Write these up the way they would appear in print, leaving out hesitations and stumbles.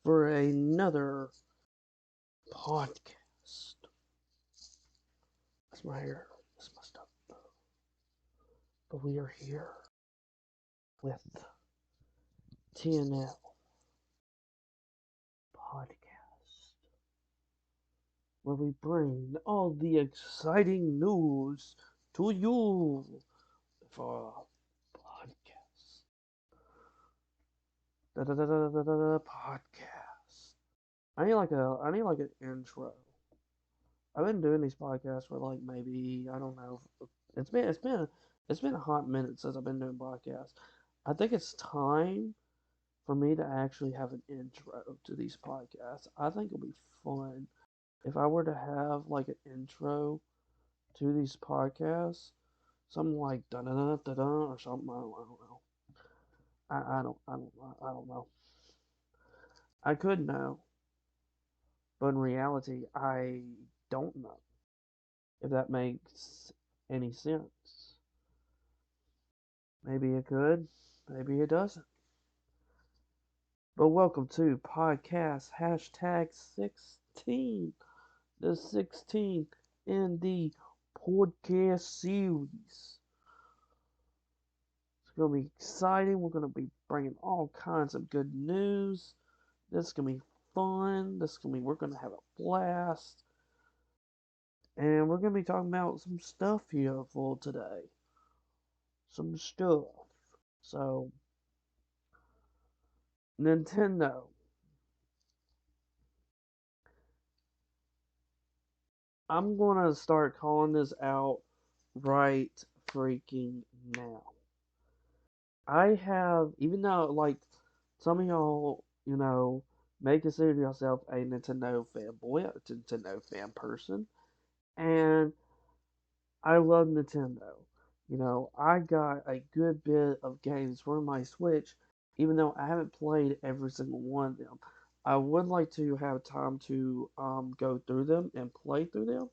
for another podcast. That's my hair. That's my stuff. But we are here with TNL podcast, where we bring all the exciting news to you for podcast. Podcast. I need like an intro. I've been doing these podcasts for like maybe I don't know. It's been a hot minute since I've been doing podcasts. I think it's time for me to actually have an intro to these podcasts. I think it'll be fun if I were to have like an intro to these podcasts, something like da da da da da or something. I don't know. I don't know. I could know, but in reality, I don't know if that makes any sense. Maybe it could, maybe it doesn't. But welcome to podcast hashtag 16, the 16th in the podcast series. It's going to be exciting. We're going to be bringing all kinds of good news. This is going to be fun. We're going to have a blast. And we're going to be talking about some stuff here for today. Some stuff. So, Nintendo. I'm going to start calling this out right freaking now. I have, even though, like, some of y'all, may consider yourself a Nintendo fanboy, a Nintendo fan person, and I love Nintendo. I got a good bit of games for my Switch, even though I haven't played every single one of them. I would like to have time to go through them and play through them,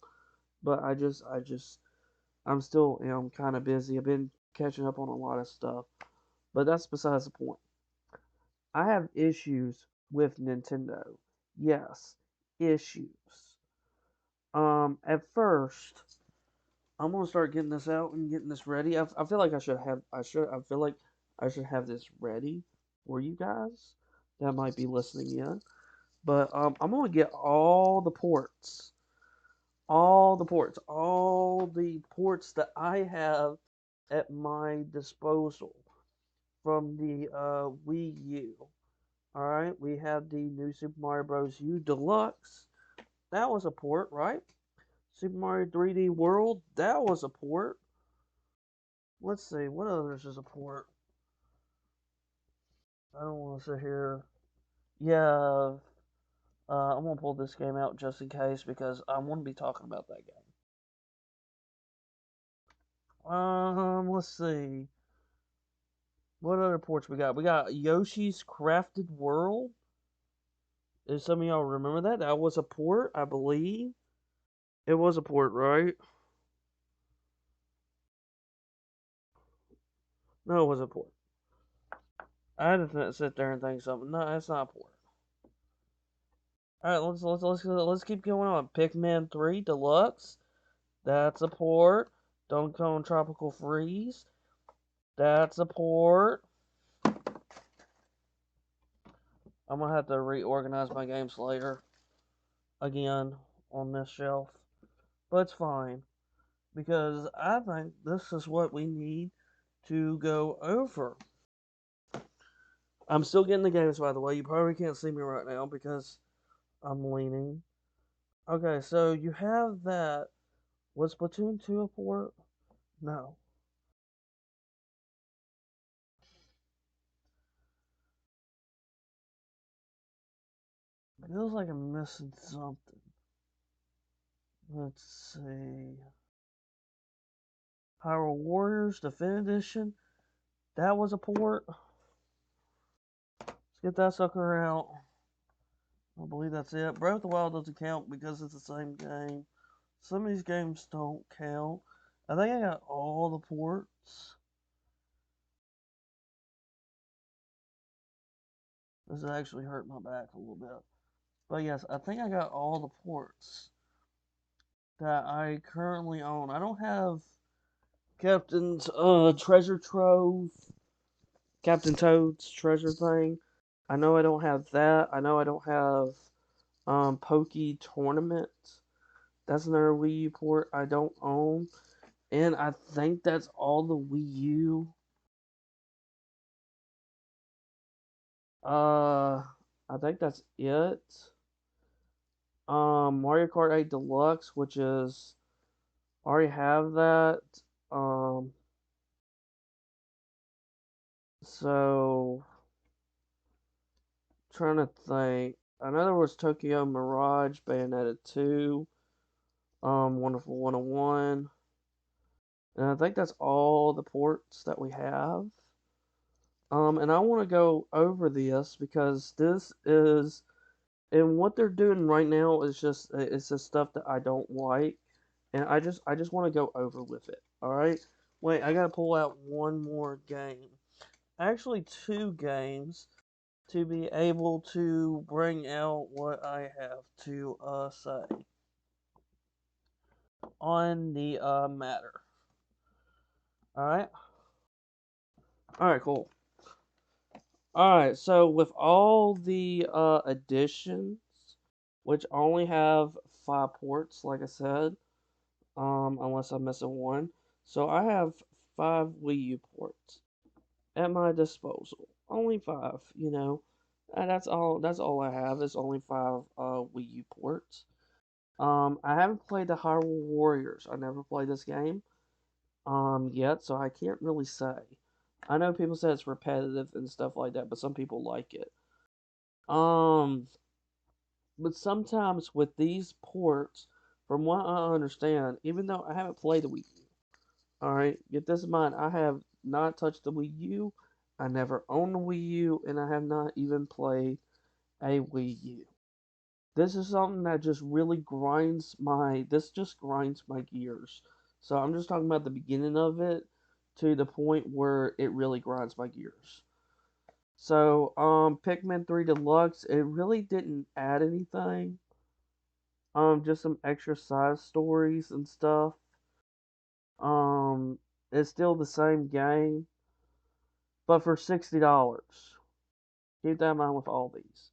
but I'm still kind of busy. I've been catching up on a lot of stuff, but that's besides the point. I have issues with Nintendo. Yes, issues. At first, I'm gonna start getting this out and getting this ready. I feel like I feel like I should have this ready for you guys that might be listening in. But I'm gonna get all the ports that I have at my disposal from the Wii U. All right, we have the new Super Mario Bros. U Deluxe. That was a port, right? Super Mario 3D World. That was a port. Let's see, what others is a port? I don't want to sit here. Yeah, I'm gonna pull this game out just in case because I want to be talking about that game. Let's see. What other ports we got? We got Yoshi's Crafted World. If some of y'all remember that, that was a port, I believe. It was a port, right? No, it was a port. I had to sit there and think something. No, that's not a port. All right, let's keep going on. Pikmin 3 Deluxe. That's a port. Donkey Kong Tropical Freeze. That's a port. I'm gonna have to reorganize my games later again on this shelf, but it's fine because I think this is what we need to go over. I'm still getting the games, by the way. You probably can't see me right now because I'm leaning. Okay, so you have that. Was Splatoon 2 a port? No. It feels like I'm missing something. Let's see. Power Warriors Definitive Edition. That was a port. Let's get that sucker out. I believe that's it. Breath of the Wild doesn't count because it's the same game. Some of these games don't count. I think I got all the ports. This actually hurt my back a little bit. But yes, I think I got all the ports that I currently own. I don't have Captain's treasure trove, Captain Toad's treasure thing. I know I don't have that. I know I don't have Pokey Tournament. That's another Wii U port I don't own. And I think that's all the Wii U. I think that's it. Mario Kart 8 Deluxe, which is I already have that. Um, so trying to think. I know there was Tokyo Mirage, Bayonetta 2, Wonderful 101, and I think that's all the ports that we have. And I want to go over this because this is, and what they're doing right now is just it's just stuff that I don't like, and I just want to go over with it. All right. Wait, I gotta pull out one more game. Actually, two games to be able to bring out what I have to say on the matter. All right. All right. Cool. All right. So with all the additions, which only have 5 ports, like I said, unless I'm missing one. So I have 5 Wii U ports at my disposal. Only 5, you know. And that's all. That's all I have is only 5 Wii U ports. I haven't played the Hyrule Warriors. I never played this game yet, so I can't really say. I know people say it's repetitive and stuff like that, but some people like it. Um, but sometimes with these ports, from what I understand, even though I haven't played the Wii U, all right, get this in mind, I have not touched the Wii U. I never owned a Wii U, and I have not even played a Wii U. This is something that just really grinds my this just grinds my gears. So I'm just talking about the beginning of it to the point where it really grinds my gears. So Pikmin 3 Deluxe, it really didn't add anything. Just some extra side stories and stuff. Um it's still the same game, but for $60. Keep that in mind with all these.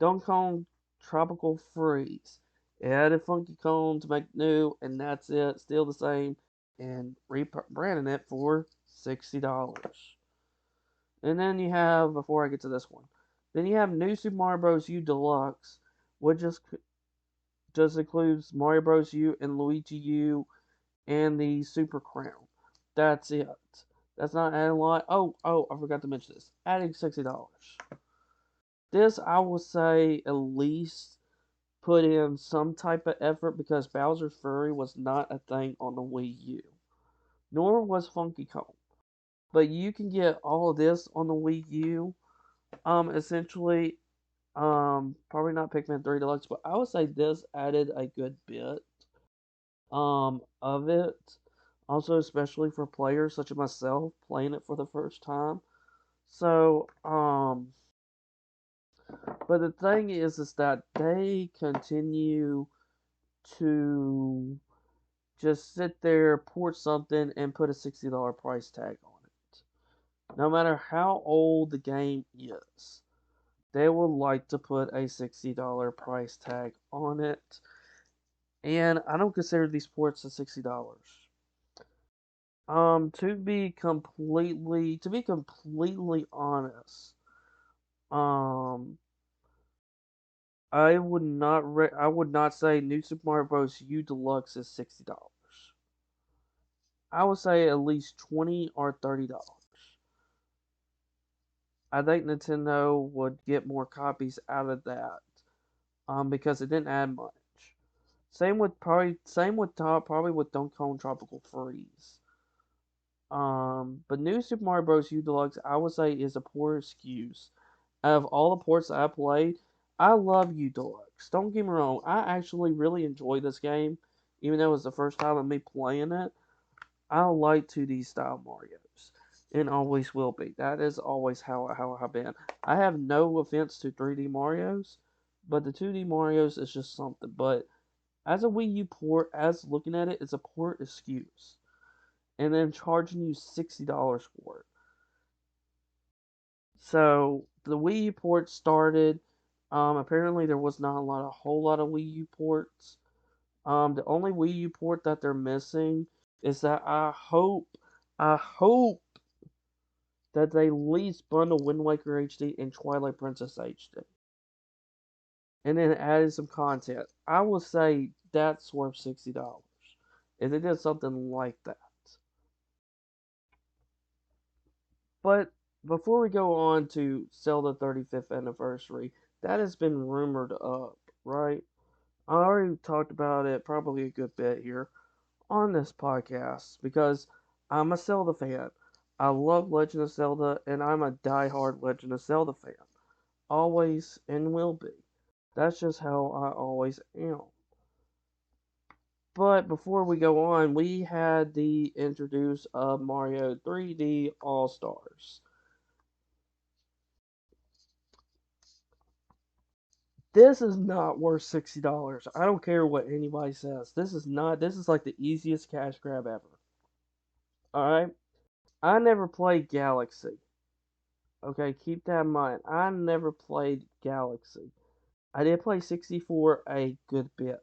Donkey Kong Tropical Freeze. It added Funky Kong to make new, and that's it. Still the same, and rebranding it for $60. And then you have, before I get to this one, then you have New Super Mario Bros. U Deluxe, which just includes Mario Bros. U and Luigi U and the Super Crown. That's it. That's not adding a lot. Oh, I forgot to mention this. Adding $60. This, I will say, at least put in some type of effort because Bowser's Fury was not a thing on the Wii U. Nor was Funky Kong. But you can get all of this on the Wii U. Essentially, probably not Pikmin 3 Deluxe, but I would say this added a good bit of it. Also, especially for players such as myself playing it for the first time. So, but the thing is that they continue to just sit there, port something, and put a $60 price tag on it. No matter how old the game is, they would like to put a $60 price tag on it. And I don't consider these ports a $60. To be completely honest, um, I would not say New Super Mario Bros. U Deluxe is $60. I would say at least $20 or $30. I think Nintendo would get more copies out of that, because it didn't add much. Probably with Donkey Kong Tropical Freeze. But New Super Mario Bros. U Deluxe, I would say, is a poor excuse. Out of all the ports I played, I love U Deluxe. Don't get me wrong, I actually really enjoy this game, even though it was the first time of me playing it. I like 2D style Mario's. and always will be. That is always how I've been. I have no offense to 3D Mario's, but the 2D Mario's is just something. But as a Wii U port, as looking at it, it's a port excuse, and then charging you $60 for it. So the Wii U port started. Apparently there was not a whole lot of Wii U ports. The only Wii U port that they're missing is that I hope that they at least bundle Wind Waker HD and Twilight Princess HD, and then added some content. I will say that's worth $60 if they did something like that. But before we go on to Zelda 35th anniversary, that has been rumored up, right? I already talked about it probably a good bit here on this podcast because I'm a Zelda fan. I love Legend of Zelda, and I'm a die-hard Legend of Zelda fan. Always and will be. That's just how I always am. But before we go on, we had the introduce of Mario 3D All Stars. This is not worth $60. I don't care what anybody says. This is not. This is like the easiest cash grab ever. All right. I never played Galaxy. Okay, keep that in mind. I never played Galaxy. I did play 64 a good bit.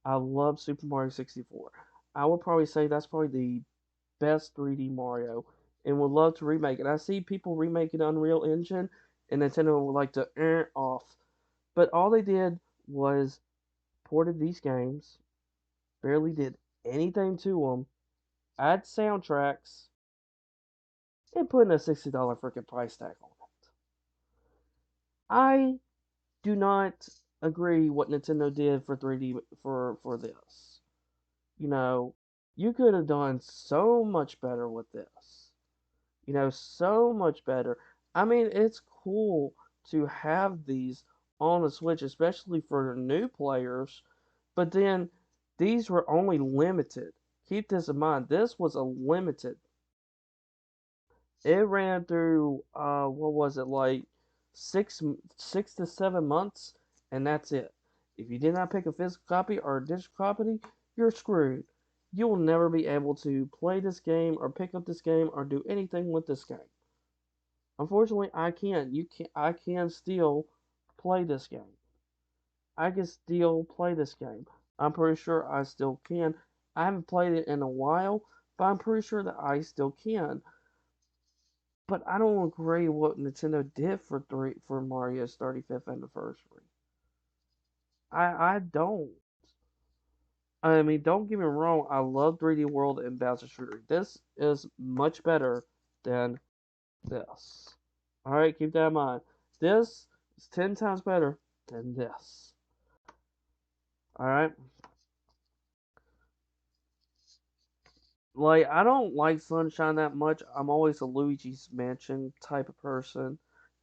I love Super Mario 64. I would probably say that's probably the best 3D Mario and would love to remake it. I see people remaking Unreal Engine and Nintendo would like to off. But all they did was ported these games, barely did anything to them, add soundtracks, and put in a $60 freaking price tag on it. I do not agree what Nintendo did for 3D for this. You know, you could have done so much better with this. So much better. I mean, it's cool to have these on the Switch, especially for new players, but then these were only limited. Keep this in mind. This was a limited. It ran through what was it, like six to 7 months, and that's it. If you did not pick a physical copy or a digital copy, you're screwed. You will never be able to play this game or pick up this game or do anything with this game. Unfortunately, I can't. You can I can still play this game. I can still play this game. I'm pretty sure I still can. I haven't played it in a while, but I'm pretty sure that I still can. But I don't agree what Nintendo did for Mario's 35th anniversary. I don't. I mean, don't get me wrong. I love 3D World and Bowser's Fury. This is much better than this. All right, keep that in mind. This is 10 times better than this. All right. Like, I don't like Sunshine that much. I'm always a Luigi's Mansion type of person.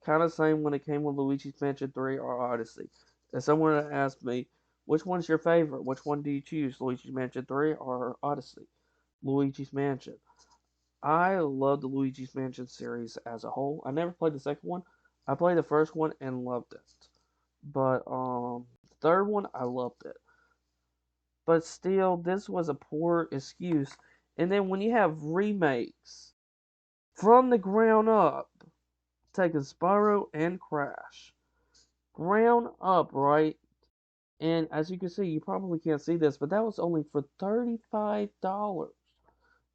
Kind of same when it came with Luigi's Mansion 3 or Odyssey. If someone asked me, which one's your favorite? Which one do you choose? Luigi's Mansion 3 or Odyssey? Luigi's Mansion. I love the Luigi's Mansion series as a whole. I never played the second one. I played the first one and loved it. But the third one I loved it. But still, this was a poor excuse. And then when you have remakes from the ground up, taking Spyro and Crash, ground up, right? And as you can see, you probably can't see this, but that was only for $35.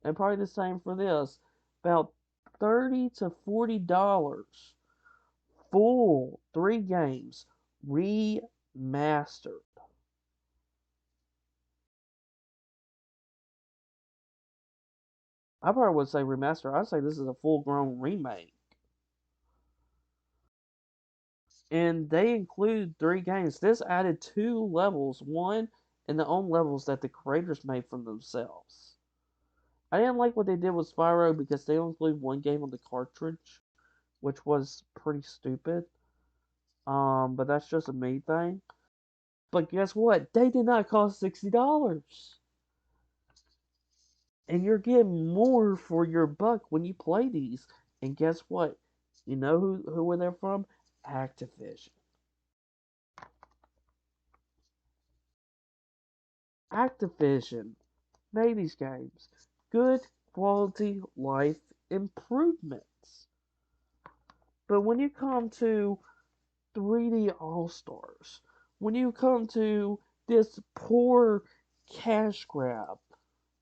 And probably the same for this, about $30 to $40. Full 3 games remastered. I probably would say remaster. I'd say this is a full grown remake. And they include 3 games. This added 2 levels, one and the own levels that the creators made for themselves. I didn't like what they did with Spyro because they only included 1 game on the cartridge, which was pretty stupid. But that's just a me thing. But guess what? They did not cost $60. And you're getting more for your buck when you play these. And guess what? You know who were they from? Activision. Activision made these games. Good quality life improvements. But when you come to 3D All Stars, when you come to this poor cash grab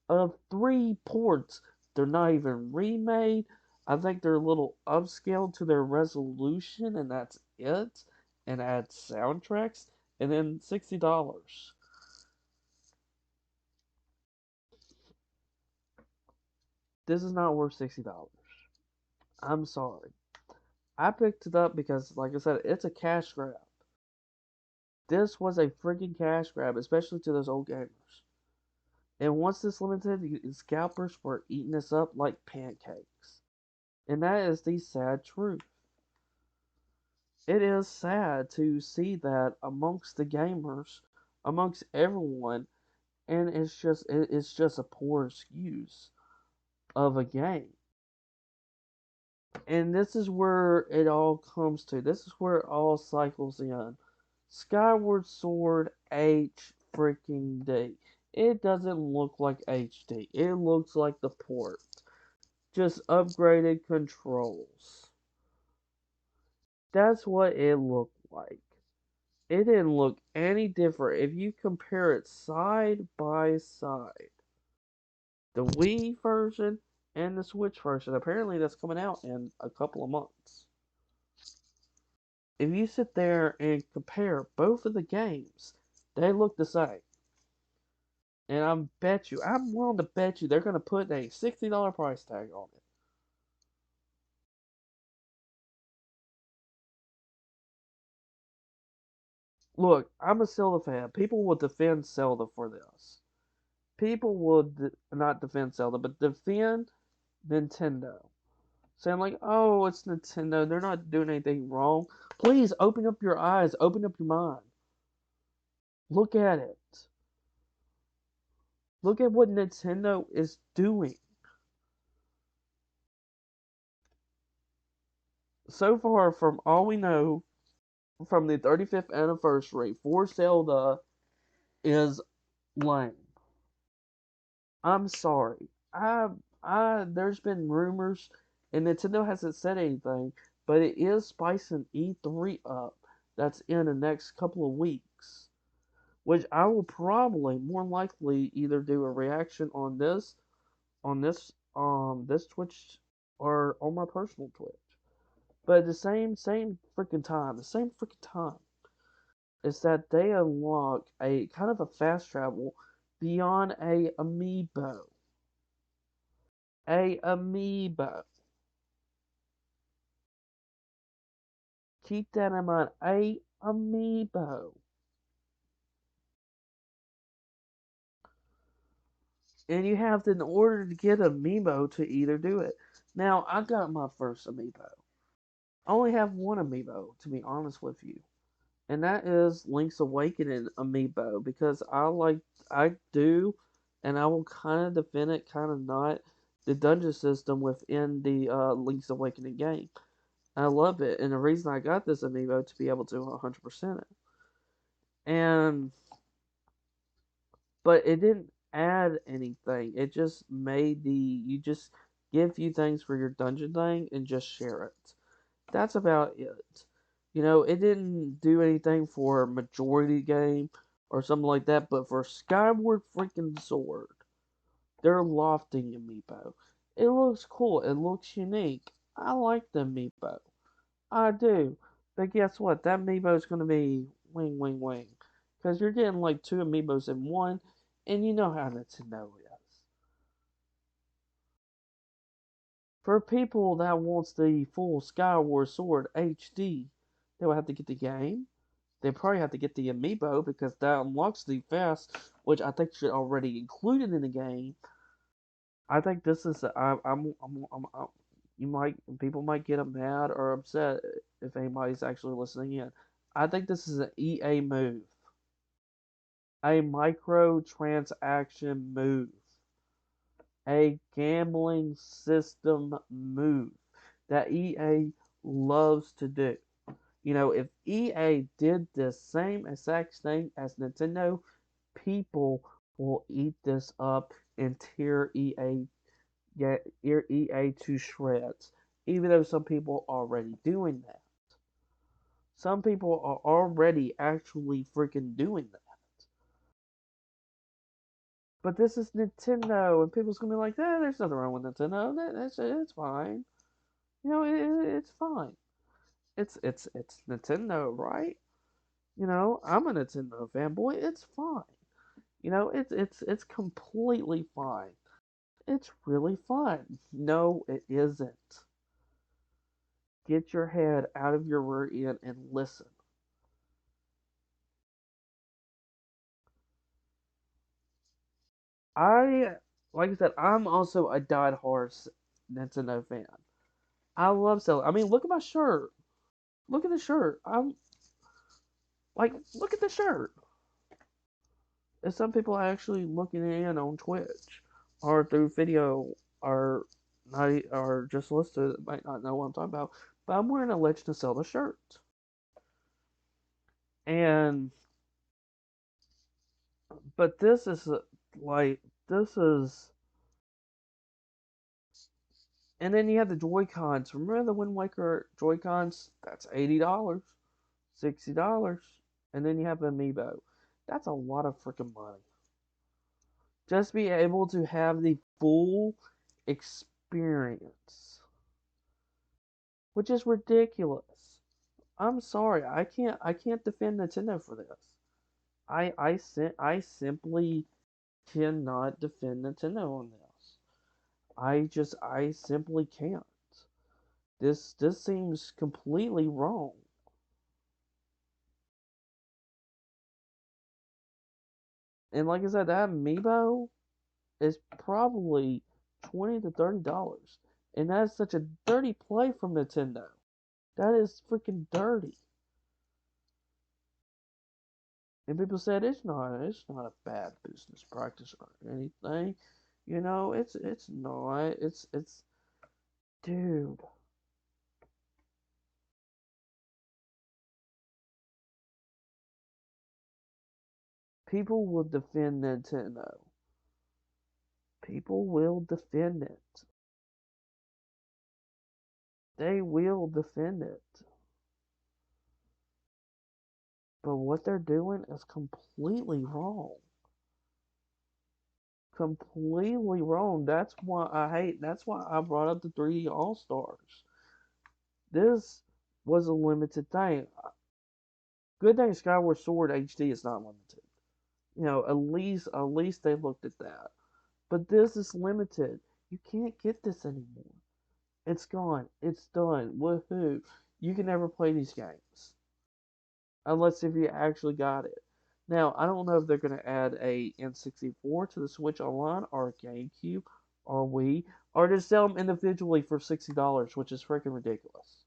of 3 ports, they're not even remade. I think they're a little upscaled to their resolution, and that's it. And add soundtracks, and then $60. This is not worth $60. I'm sorry. I picked it up because, like I said, it's a cash grab. This was a freaking cash grab, especially to those old gamers. And once this limited, scalpers were eating this up like pancakes. And that is the sad truth. It is sad to see that amongst the gamers, amongst everyone, and it's just a poor excuse of a game. And this is where it all comes to. This is where it all cycles in. Skyward Sword H freaking D. It doesn't look like HD. It looks like the port. Just upgraded controls. That's what it looked like. It didn't look any different if you compare it side by side. The Wii version and the Switch version. Apparently that's coming out in a couple of months. If you sit there and compare both of the games, they look the same. And I'm willing to bet you they're going to put a $60 price tag on it. Look, I'm a Zelda fan. People will defend Zelda for this. People will not defend Zelda, but defend Nintendo. Saying like, oh, it's Nintendo. They're not doing anything wrong. Please open up your eyes. Open up your mind. Look at it. Look at what Nintendo is doing. So far, from all we know, from the 35th anniversary for Zelda is lame. I'm sorry. There's been rumors, and Nintendo hasn't said anything, but it is spicing E3 up. That's in the next couple of weeks, which I will probably more likely either do a reaction on this Twitch or on my personal Twitch. But at the same freaking time, the same freaking time, is that they unlock a kind of a fast travel beyond a amiibo. A amiibo. Keep that in mind. A amiibo. And you have to, in order to get an amiibo, to either do it. Now, I got my first amiibo. I only have one amiibo, to be honest with you. And that is Link's Awakening amiibo. Because I do, and I will kind of defend it, kind of not, the dungeon system within the Link's Awakening game. I love it. And the reason I got this amiibo to be able to 100% it. And but it didn't add anything. It just made you just give you things for your dungeon thing and just share it. That's about it. It didn't do anything for majority game or something like that, but for Skyward freaking Sword, they're lofting amiibo. It looks cool. It looks unique. I like the amiibo. I do. But guess what? That amiibo is going to be wing, wing, wing. Because you're getting like 2 amiibos in one, and you know how Nintendo is. For people that wants the full Skyward Sword HD, they will have to get the game. They probably have to get the amiibo because that unlocks the fast, which I think should already included in the game. I think this is you might people might get mad or upset if anybody's actually listening in. I think this is an EA move, a micro transaction move. a gambling system move that EA loves to do. You know, if EA did the same exact thing as Nintendo, people will eat this up and tear EA to shreds. Even though some people are already doing that. Some people are already actually freaking doing that. But this is Nintendo, and people's gonna be like, there's nothing wrong with Nintendo. It's fine. You know, it's fine. It's Nintendo, right? You know, I'm a Nintendo fanboy. It's fine. You know, it's completely fine. It's really fun. No, it isn't. Get your head out of your rear end and listen. I like I said, I'm also a diehard Nintendo fan. I love Zelda. I mean, look at my shirt. Look at the shirt. I'm like, look at the shirt. And some people are actually looking in on Twitch or through video or not or just listed might not know what I'm talking about. But I'm wearing a Legend of Zelda shirt, and but this is like this is, and then you have the Joy Cons. Remember the Wind Waker Joy Cons? That's $80, $60, and then you have Amiibo. That's a lot of freaking money. Just be able to have the full experience, which is ridiculous. I'm sorry, I can't defend Nintendo for this. I simply cannot defend Nintendo on this. I simply can't. This seems completely wrong. And like I said, that Amiibo is probably $20 to $30, and that's such a dirty play from Nintendo. That is freaking dirty. And people said it's not a bad business practice or anything. You know, it's not. It's dude. People will defend Nintendo. People will defend it. They will defend it. But what they're doing is completely wrong. Completely wrong. That's why I brought up the 3D All Stars. This was a limited thing. Good thing Skyward Sword HD is not limited. You know, at least they looked at that. But this is limited. You can't get this anymore. It's gone. It's done. Woohoo. You can never play these games. Unless if you actually got it. Now, I don't know if they're going to add a N64 to the Switch Online or a GameCube or Wii, or just sell them individually for $60, which is freaking ridiculous.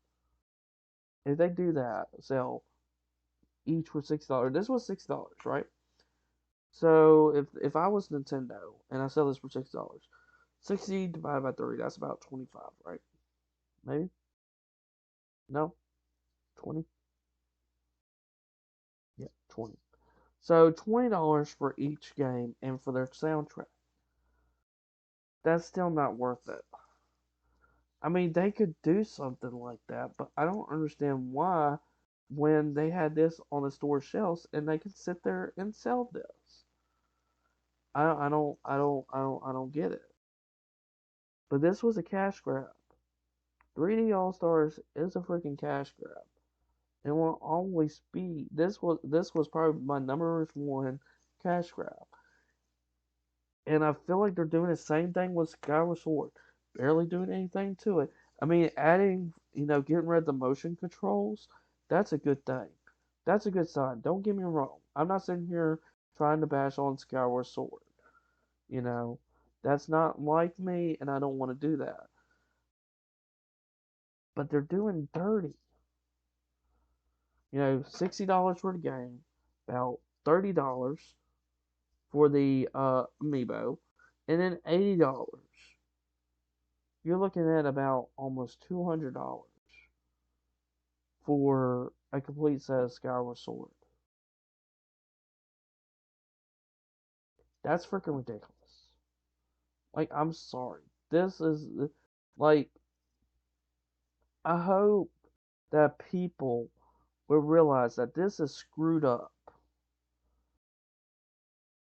If they do that, sell each for $60. This was $6, right? So if I was Nintendo and I sell this for $6, 60 divided by 3, that's about 25, right? Maybe? No? 20? Yeah, 20. So $20 for each game and for their soundtrack. That's still not worth it. I mean, they could do something like that, but I don't understand why when they had this on the store shelves and they could sit there and sell this. I don't get it. But this was a cash grab. 3D All Stars is a freaking cash grab. It will always be. This was probably my number one cash grab. And I feel like they're doing the same thing with Skyward Sword. Barely doing anything to it. I mean, adding, getting rid of the motion controls, that's a good thing. That's a good sign. Don't get me wrong. I'm not sitting here trying to bash on Skyward Sword. You know, that's not like me, and I don't want to do that. But they're doing dirty. $60 for the game, about $30 for the Amiibo, and then $80 you're looking at about almost $200 for a complete set of Skyward Sword. That's freaking ridiculous. Like, I'm sorry. This is like, I hope that people will realize that this is screwed up.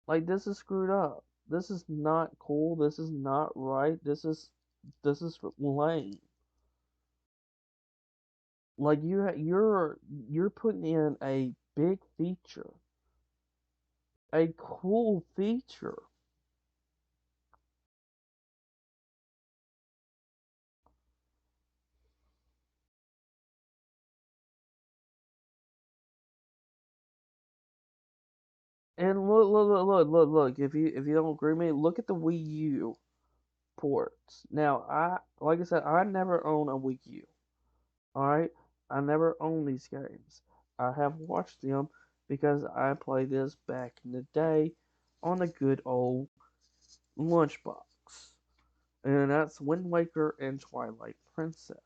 Like, this is screwed up. This is not cool. This is not right. This is lame. Like, you're putting in a big feature, a cool feature. And look. If you don't agree with me, look at the Wii U ports. Now, like I said, I never own a Wii U. All right, I never owned these games. I have watched them because I played this back in the day on a good old lunchbox, and that's Wind Waker and Twilight Princess.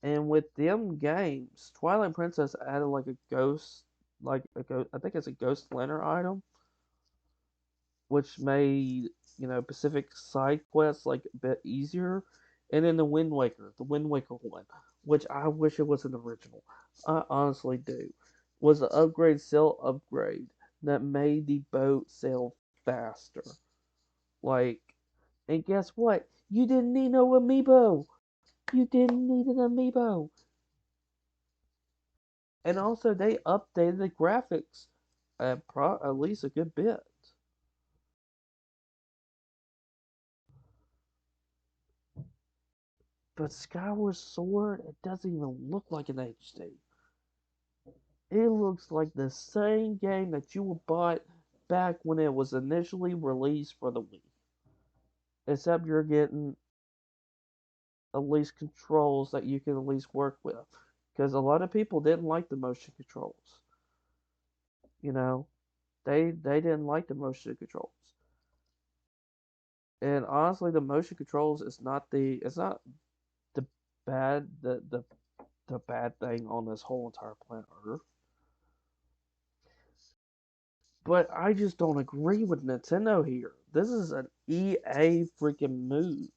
And with them games, Twilight Princess added like a ghost, I think it's a ghost lantern item, which made Pacific side quests like a bit easier. And then the Wind Waker one, which I wish it was an original. I honestly do. Was an upgrade sail upgrade that made the boat sail faster. Like, and guess what? You didn't need no amiibo. You didn't need an amiibo. And also, they updated the graphics at least a good bit. But Skyward Sword, it doesn't even look like an HD. It looks like the same game that you bought back when it was initially released for the Wii. Except you're getting at least controls that you can at least work with. Because a lot of people didn't like the motion controls. You know, they didn't like the motion controls. And honestly, the motion controls is not the bad the bad thing on this whole entire planet Earth. But I just don't agree with Nintendo here. This is an EA freaking move.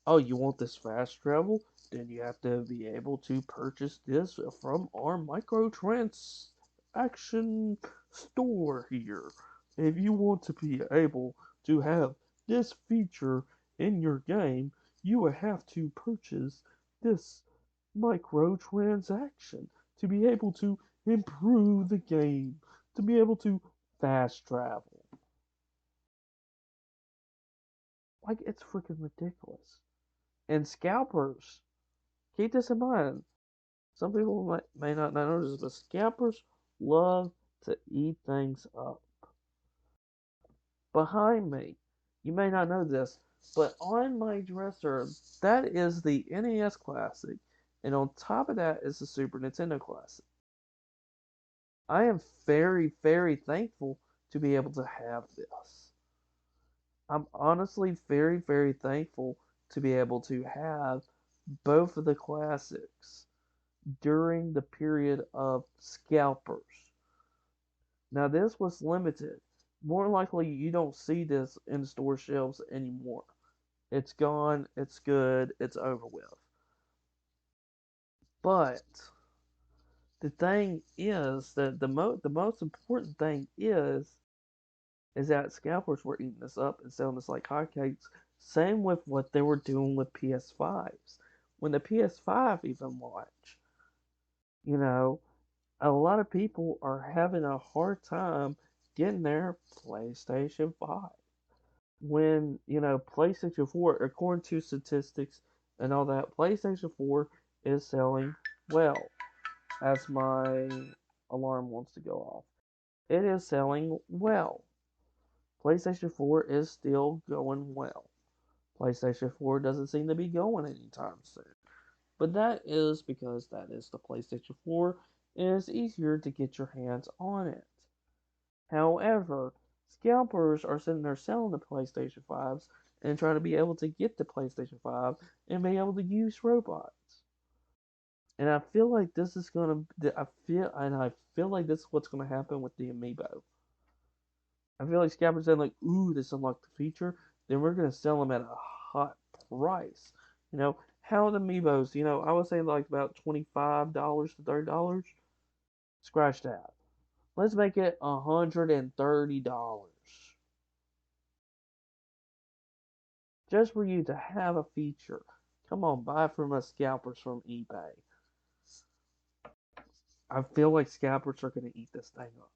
Oh, you want this fast travel? Then you have to be able to purchase this from our microtransaction store here. If you want to be able to have this feature in your game, you will have to purchase this microtransaction to be able to improve the game, to be able to fast travel. Like, it's freaking ridiculous. And scalpers, keep this in mind. Some people may not know this, but scalpers love to eat things up. Behind me, you may not know this, but on my dresser, that is the NES Classic, and on top of that is the Super Nintendo Classic. I am very, very thankful to be able to have this. I'm honestly very, very thankful to be able to have both of the classics during the period of scalpers. Now, this was limited. More likely, you don't see this in store shelves anymore. It's gone, it's good, it's over with. But the thing is that the most important thing is that scalpers were eating this up and selling this like hotcakes. Same with what they were doing with PS5s. When the PS5 even launched, you know, a lot of people are having a hard time getting their PlayStation 5. When, PlayStation 4, according to statistics and all that, PlayStation 4 is selling well, as my alarm wants to go off. It is selling well. PlayStation 4 is still going well. PlayStation 4 doesn't seem to be going anytime soon. But that is because that is the PlayStation 4 and it's easier to get your hands on it. However, scalpers are sitting there selling the PlayStation 5s and try to be able to get the PlayStation 5 and be able to use robots. And I feel like this is gonna. I feel like this is what's gonna happen with the Amiibo. I feel like Scalper said like, "Ooh, this unlocked the feature." Then we're gonna sell them at a hot price. How the Amiibos. I would say like about $25 to $30. Scratch that. Let's make it $130. Just for you to have a feature. Come on, buy from us scalpers from eBay. I feel like scalpers are going to eat this thing up.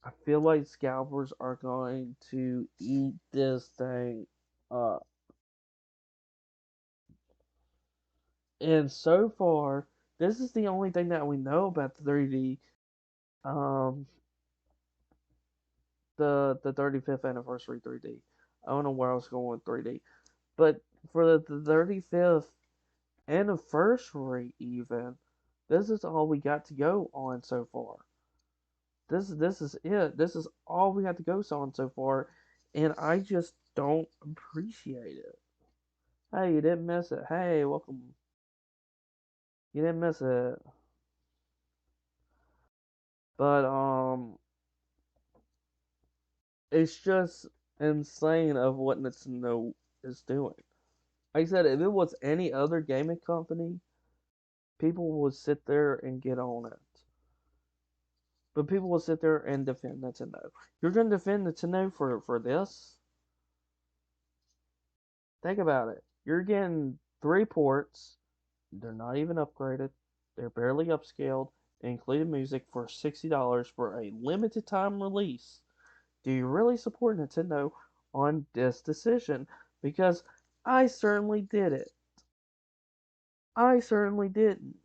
I feel like scalpers are going to eat this thing up. And so far, this is the only thing that we know about the 3D, um, the 35th anniversary 3D. I don't know where I was going with 3D, but for the 35th anniversary, even this is all we got to go on so far. This is it. This is all we got to go on so far, and I just don't appreciate it. Hey, you didn't miss it. Hey, welcome. You didn't miss it. But it's just insane of what Nintendo is doing. Like I said, if it was any other gaming company, people would sit there and get on it. But people will sit there and defend Nintendo. You're going to defend Nintendo for this? Think about it. You're getting 3 ports. They're not even upgraded. They're barely upscaled. Included music for $60 for a limited time release. Do you really support Nintendo on this decision? Because I certainly did it. I certainly didn't.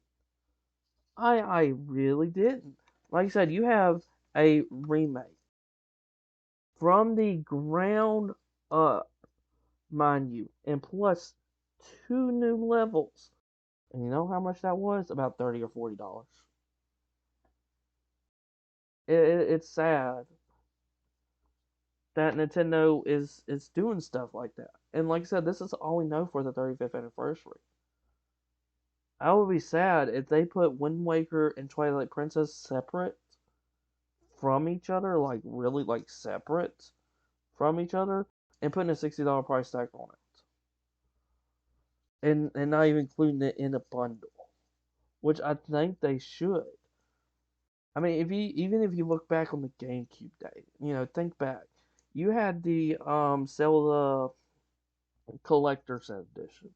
I really didn't. Like I said, you have a remake from the ground up, mind you, and plus 2 new levels. And you know how much that was? About $30 or $40. It's sad that Nintendo is doing stuff like that. And like I said, this is all we know for the 35th anniversary. I would be sad if they put Wind Waker and Twilight Princess separate from each other, like really like separate from each other, and putting a $60 price tag on it. And not even including it in a bundle. Which I think they should. I mean, if you look back on the GameCube day, think back. You had the Zelda Collector's Edition.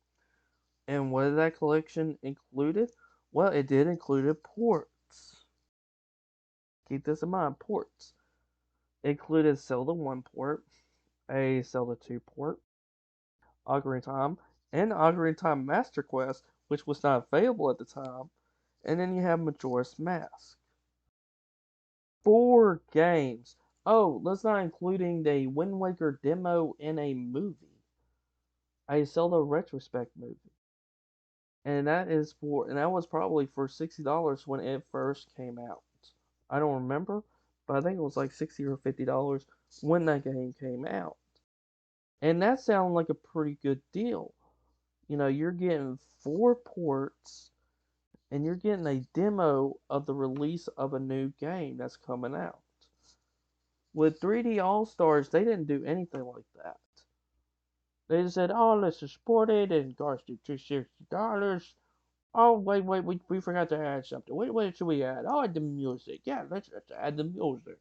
And what did that collection included? Well, it did include ports. Keep this in mind, ports. It included Zelda 1 port, a Zelda 2 port, Ocarina of Time, and Ocarina of Time Master Quest, which was not available at the time. And then you have Majora's Mask. 4 games. Oh, that's not including the Wind Waker demo in a movie. A Zelda retrospect movie. And that was probably for $60 when it first came out. I don't remember, but I think it was like $60 or $50 when that game came out. And that sounded like a pretty good deal. You're getting 4 ports and you're getting a demo of the release of a new game that's coming out. With 3D All Stars, they didn't do anything like that. They just said, "Oh, let's support it and cost you $260. Oh, wait, we forgot to add something. What should we add? Oh, the music. Yeah, let's add the music."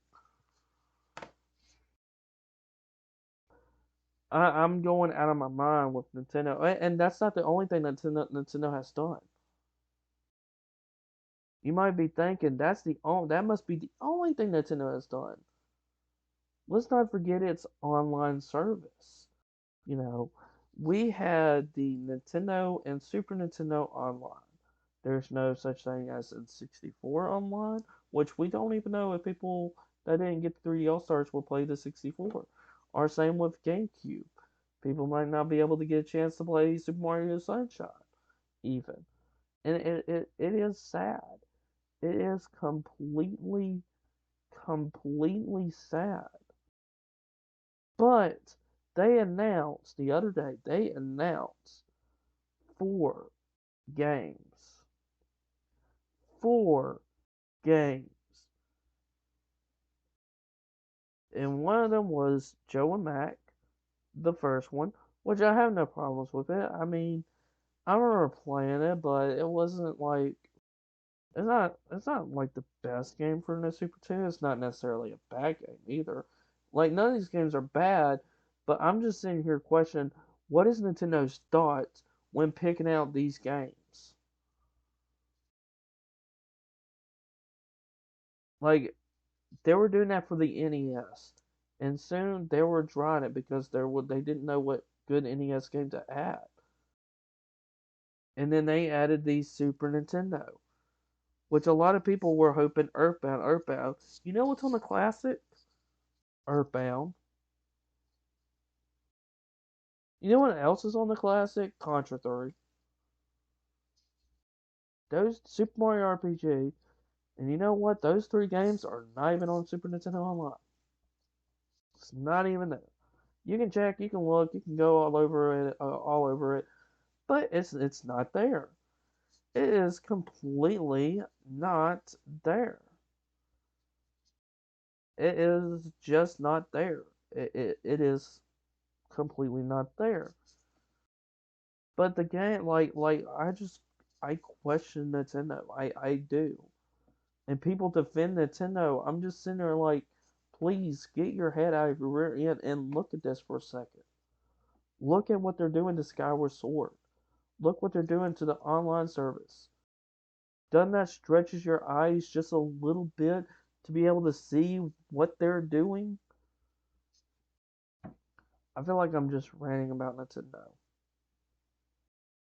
I'm going out of my mind with Nintendo, and that's not the only thing Nintendo has done. You might be thinking that must be the only thing Nintendo has done. Let's not forget its online service. You know, we had the Nintendo and Super Nintendo online. There's no such thing as N64 online, which we don't even know if people that didn't get the 3D All Stars will play the 64. Or same with GameCube. People might not be able to get a chance to play Super Mario Sunshine, even. And it is sad. It is completely sad. But They announced the other day, they announced 4 games. 4 games. And one of them was Joe and Mac, the first one, which I have no problems with it. I mean, I remember playing it, but it wasn't like it's not like the best game for the Super Nintendo. It's not necessarily a bad game either. Like none of these games are bad, but I'm just sitting here questioning what is Nintendo's thoughts when picking out these games. Like they were doing that for the NES, and soon they were trying it because they didn't know what good NES game to add, and then they added the Super Nintendo, which a lot of people were hoping Earthbound. You know what's on the classic? Earthbound. You know what else is on the classic? Contra 3. Those Super Mario RPG, and you know what? Those 3 games are not even on Super Nintendo Online. It's not even there. You can check, you can look, you can go all over it, but it's not there. It is completely not there. It is just not there. It is completely not there. But the game, I question Nintendo. I do. And people defend Nintendo. I'm just sitting there like, please get your head out of your rear end and look at this for a second. Look at what they're doing to Skyward Sword. Look what they're doing to the online service. Doesn't that stretches your eyes just a little bit to be able to see what they're doing? I feel like I'm just ranting about Nintendo.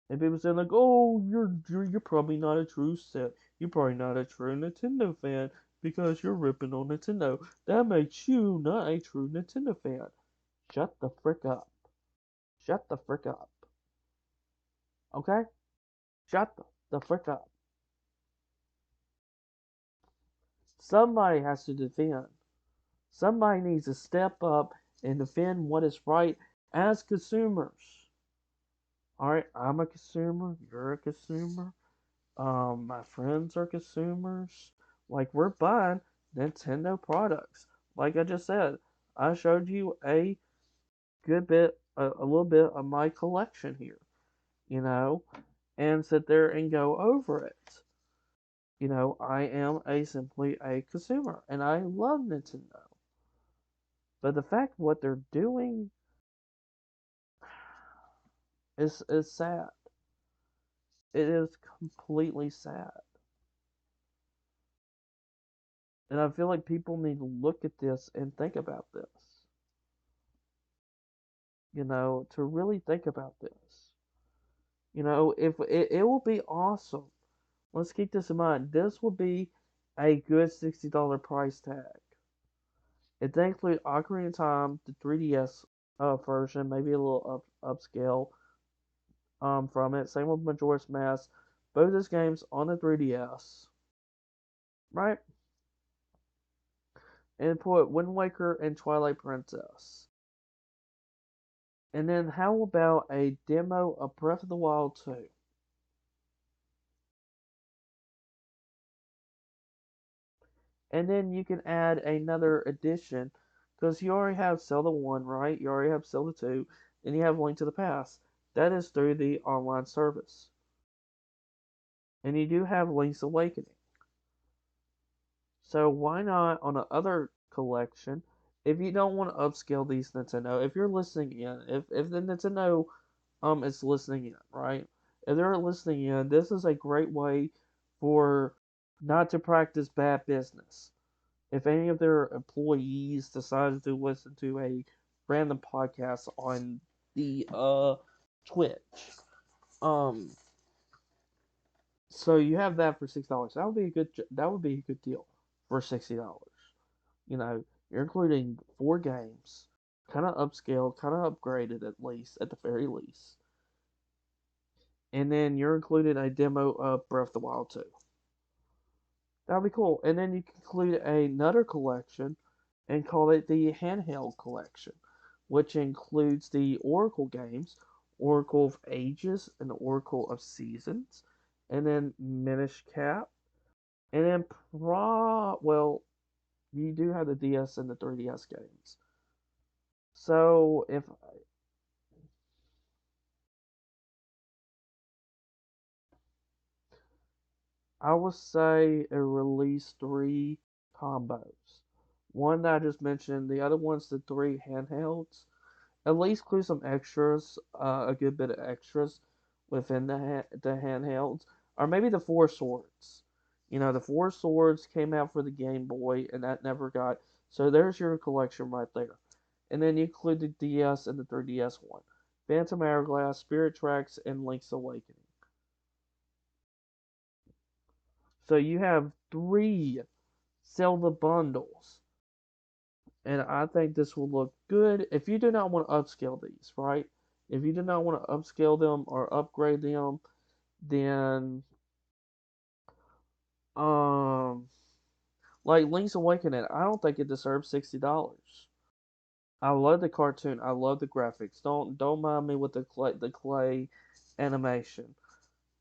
And people say like, "Oh, you're probably not a true set. You're probably not a true Nintendo fan because you're ripping on Nintendo. That makes you not a true Nintendo fan." Shut the frick up. Shut the frick up. Okay? Shut the frick up. Somebody has to defend. Somebody needs to step up and defend what is right as consumers. Alright, I'm a consumer, you're a consumer. My friends are consumers. Like we're buying Nintendo products. Like I just said, I showed you a little bit of my collection here, you know, and sit there and go over it. I am simply a consumer, and I love Nintendo. But the fact what they're doing is sad. It is completely sad. And I feel like people need to look at this and think about this. To really think about this. If it will be awesome. Let's keep this in mind. This will be a good $60 price tag. It does include Ocarina of Time, the 3DS version, maybe a little upscale from it. Same with Majora's Mask. Both those games on the 3DS, right? And put Wind Waker and Twilight Princess. And then how about a demo of Breath of the Wild 2? And then you can add another edition because you already have Zelda 1, right? You already have Zelda 2, and you have Link to the Past. That is through the online service. And you do have Link's Awakening. So why not on another collection? If you don't want to upscale these Nintendo, if you're listening in, if the Nintendo is listening in, right? If they're listening in, this is a great way for not to practice bad business. If any of their employees decided to listen to a random podcast on the Twitch, um, so you have that for $6. That would be a good deal for $60. You're including 4 games, kind of upscaled, kind of upgraded at the very least, and then you're including a demo of Breath of the Wild 2. That'd be cool. And then you can include another collection and call it the handheld collection, which includes the Oracle games, Oracle of Ages and Oracle of Seasons, and then Minish Cap, and then well, you do have the DS and the 3DS games. So if I would say it released three combos. One that I just mentioned, the other one's the three handhelds. At least include some extras, a good bit of extras within the handhelds, or maybe the four swords. The four swords came out for the Game Boy, and that never got. So there's your collection right there. And then you include the DS and the 3DS one, Phantom Hourglass, Spirit Tracks, and Link's Awakening. So you have three Zelda bundles, and I think this will look good. If you do not want to upscale these, right? If you do not want to upscale them or upgrade them, then um like Link's Awakening, I don't think it deserves $60. I love the cartoon. I love the graphics. Don't mind me with the clay animation.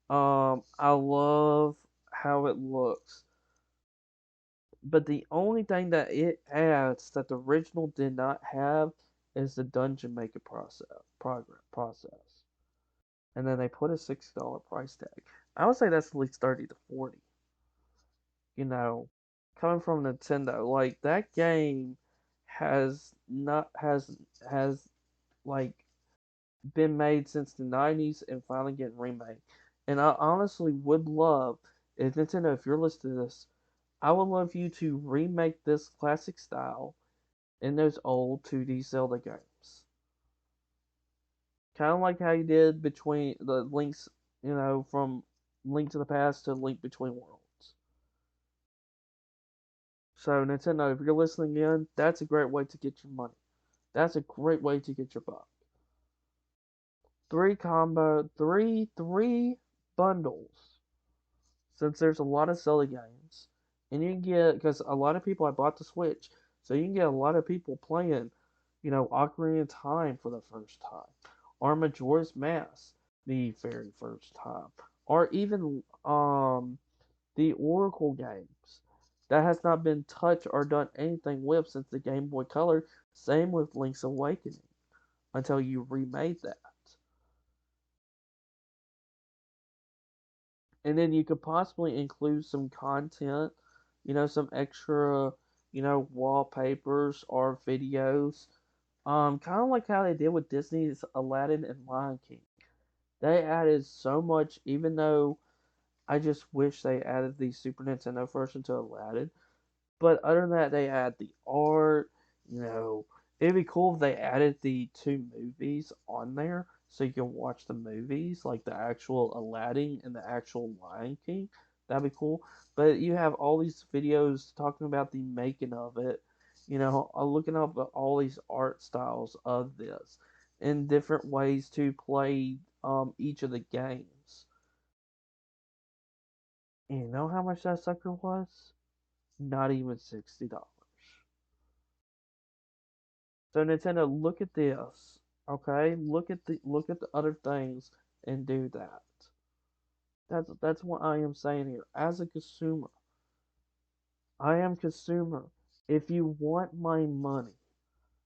I love how it looks. But the only thing that it adds that the original did not have is the dungeon maker process. And then they put a $60 price tag. I would say that's at least 30 to 40. You know, coming from Nintendo, like that game has not has like been made since the 90s and finally getting remade. And I honestly would love if Nintendo, if you're listening to this, I would love you to remake this classic style in those old 2D Zelda games. Kind of like how you did between the links, from Link to the Past to Link Between Worlds. So Nintendo, if you're listening in, that's a great way to get your money. That's a great way to get your buck. Three bundles. Since there's a lot of Zelda games, and you can get because a lot of people I bought the Switch, so you can get a lot of people playing, Ocarina of Time for the first time, or Majora's Mask the very first time, or even the Oracle games that has not been touched or done anything with since the Game Boy Color. Same with Link's Awakening until you remade that. And then you could possibly include some content, some extra, wallpapers or videos. Kind of like how they did with Disney's Aladdin and Lion King. They added so much, even though I just wish they added the Super Nintendo version to Aladdin. But other than that, they add the art. It'd be cool if they added the two movies on there so you can watch the movies, like the actual Aladdin and the actual Lion King. That'd be cool. But you have all these videos talking about the making of it. Looking up at all these art styles of this and different ways to play each of the games. And you know how much that sucker was? Not even $60. So Nintendo, look at this. Okay? Look at the other things and do that. That's what I am saying here. As a consumer, I am consumer. If you want my money,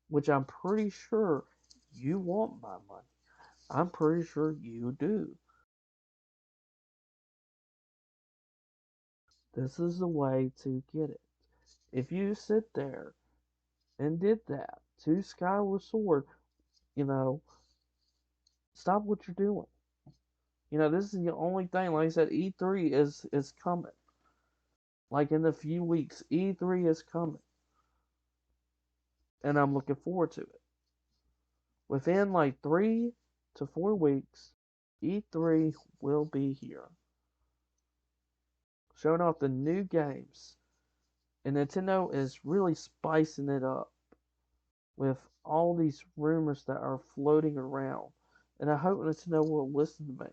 which I'm pretty sure you want my money. I'm pretty sure you do. This is the way to get it. If you sit there and did that to Skyward Sword, you know, stop what you're doing. This is the only thing. Like I said, E3 is coming. Like in a few weeks, E3 is coming, and I'm looking forward to it. Within like 3 to 4 weeks, E3 will be here, showing off the new games, and Nintendo is really spicing it up with all these rumors that are floating around. And I hope Nintendo will listen to me,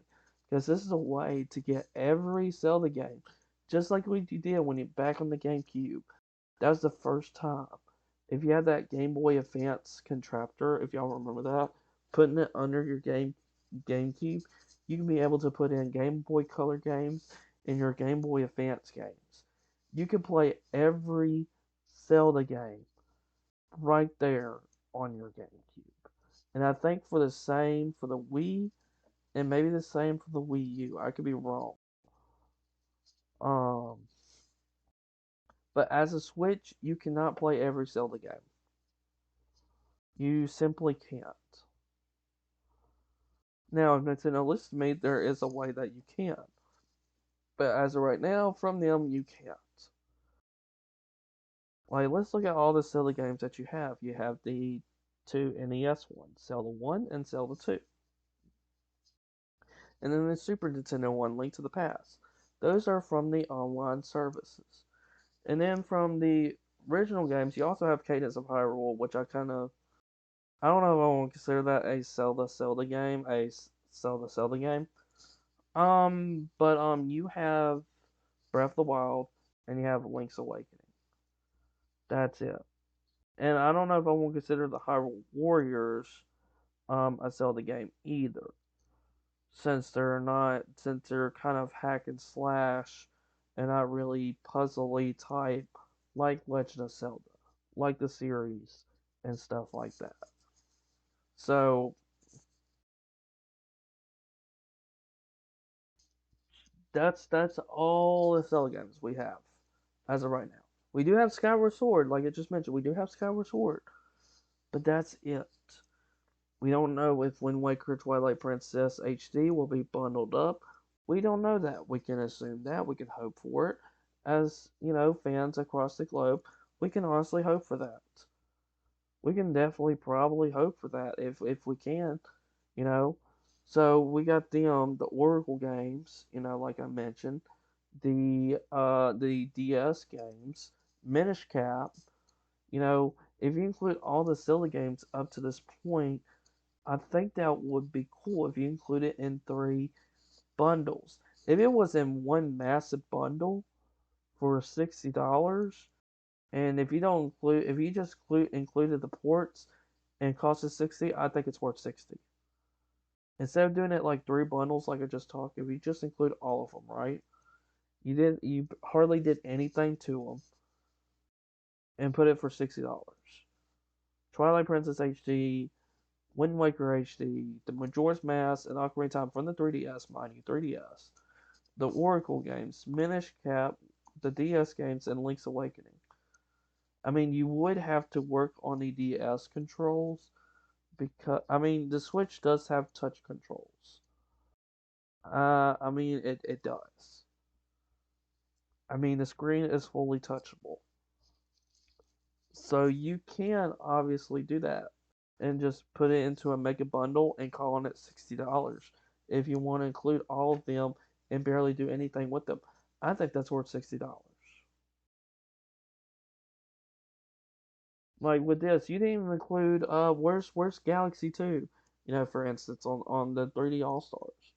because this is a way to get every Zelda game, just like what you did when you back on the GameCube. That was the first time. if you had that Game Boy Advance contraptor, if y'all remember that, putting it under your GameCube, you can be able to put in Game Boy Color games in your Game Boy Advance games. You can play every Zelda game right there on your GameCube. And I think for the same for the Wii, and maybe the same for the Wii U. I could be wrong. Um, but as a Switch, you cannot play every Zelda game. You simply can't. Now, if Nintendo listens to me, there is a way that you can. But as of right now, from them, you can't. Like, let's look at all the Zelda games that you have. You have the two NES ones, Zelda 1 and Zelda 2. And then the Super Nintendo one, Link to the Past. Those are from the online services. And then from the original games, you also have Cadence of Hyrule, which I don't know if I want to consider that a Zelda game, a Zelda game. But you have Breath of the Wild, and you have Link's Awakening. That's it. And I don't know if I want to consider the Hyrule Warriors a Zelda game either, since they're kind of hack and slash and not really puzzly type like Legend of Zelda, like the series and stuff like that. So that's all the Zelda games we have as of right now. We do have Skyward Sword, like I just mentioned. We do have Skyward Sword, but that's it. We don't know if Wind Waker Twilight Princess HD will be bundled up. We don't know that. We can assume that. We can hope for it. As, fans across the globe, we can honestly hope for that. We can definitely probably hope for that if we can, you know. So we got the Oracle games, like I mentioned, the DS games, Minish Cap, if you include all the Zelda games up to this point, I think that would be cool if you include it in 3 bundles. If it was in one massive bundle for $60, and if you just included the ports and cost us 60, I think it's worth 60. Instead of doing it like 3 bundles, like I just talked, if you just include all of them, right? You hardly did anything to them, and put it for $60. Twilight Princess HD, Wind Waker HD, the Majora's Mask, and Ocarina of Time from the 3DS, mind you, 3DS. The Oracle games, Minish Cap, the DS games, and Link's Awakening. I mean, you would have to work on the DS controls because the Switch does have touch controls. It does. The screen is fully touchable, so you can obviously do that and just put it into a mega bundle and call on it $60 if you want to include all of them and barely do anything with them. I think that's worth $60. Like with this, you didn't even include where's Galaxy 2? For instance, on the 3D All Stars.